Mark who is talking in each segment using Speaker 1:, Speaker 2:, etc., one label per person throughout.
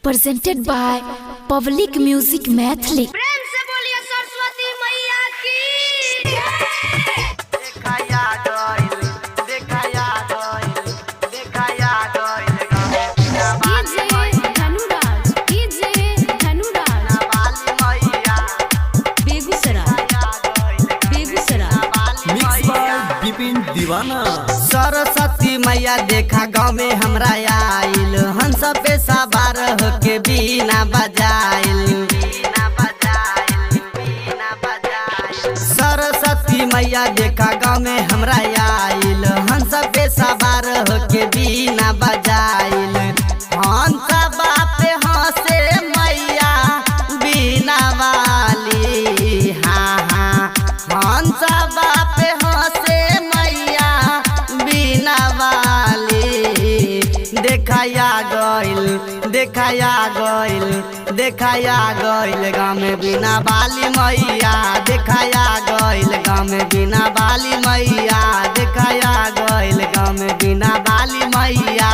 Speaker 1: presented by Public Music Mathli।
Speaker 2: प्रेम से बोलिए सरस्वती मैया की।
Speaker 3: दीवाना
Speaker 4: सरस्वती मैया देखा गाँव में हमरा आइल, हंस पे सवार होके बीना बजाइल। सरस्वती मैया देखा गाँव में हमरा आइल, हंस पे सवार होके बीना बजाइल। हंस बाप हंसे मैया बीना वाली, हाँ हाँ हंस बाप हंसे देखाया गइल गाँव में बिना बाली मैया। देखाया गइल गाँव में बिना बाली मैया। देखाया गइल गाँव में बिना बाली मैया।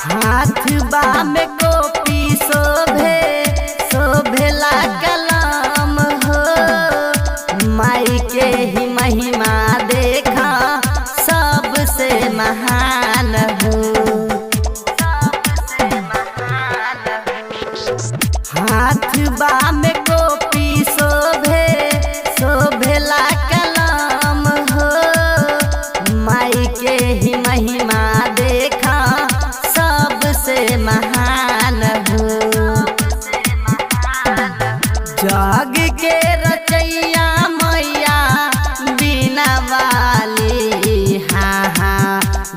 Speaker 4: हाथबा में कॉपी शोभेला कलम हो, माई के ही महिमा देखा सबसे महान हो। हाथबा में कॉपी शोभेला कलम हो, माई के ही महिमा देखा सबसे महान हो। जग के रचैया मैया बीना वाली, हाँ हाँ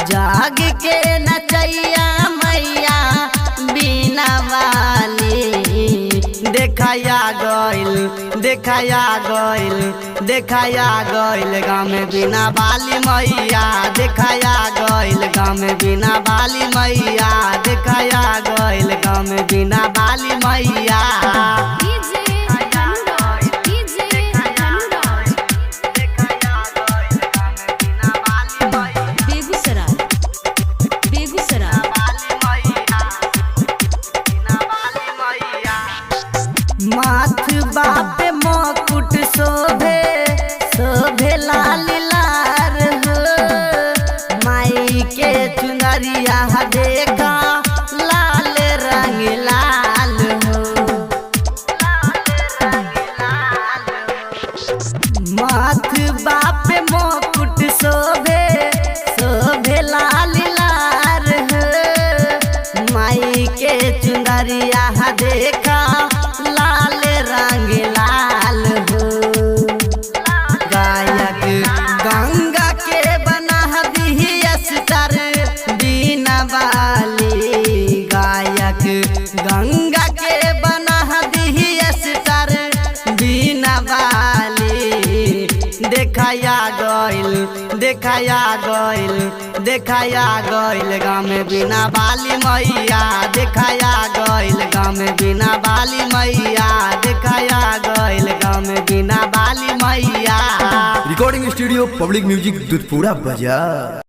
Speaker 4: जग के नचैया मैया बीना वाली। देखाया गइल गाँव में बिना बाली मैया। देखाया गइल गाँव में बिना बाली मैया। देखाया गइल गाँव में बिना बाली मैया। माथबा पे मुकुट शोभे लाल लार हो, माई के चुनरिया देखा लाल रंग लाल हो। माथबा पे मुकुट शोभे लाल लार हो, माई के चुनरिया देखा लाल रंग लाल हो। गायक गंगा के बना दी अस्तर बीना वाली। गायक गंगा के बना दी अस्तर बीना वाली। देखाया गइल गाँव में बिना बाली मैया। देखाया गइल गाँव में बिना बाली मैया। देखाया गइल गाँव में बिना बाली मैया।
Speaker 3: Recording studio public music Dudhpura बाजार।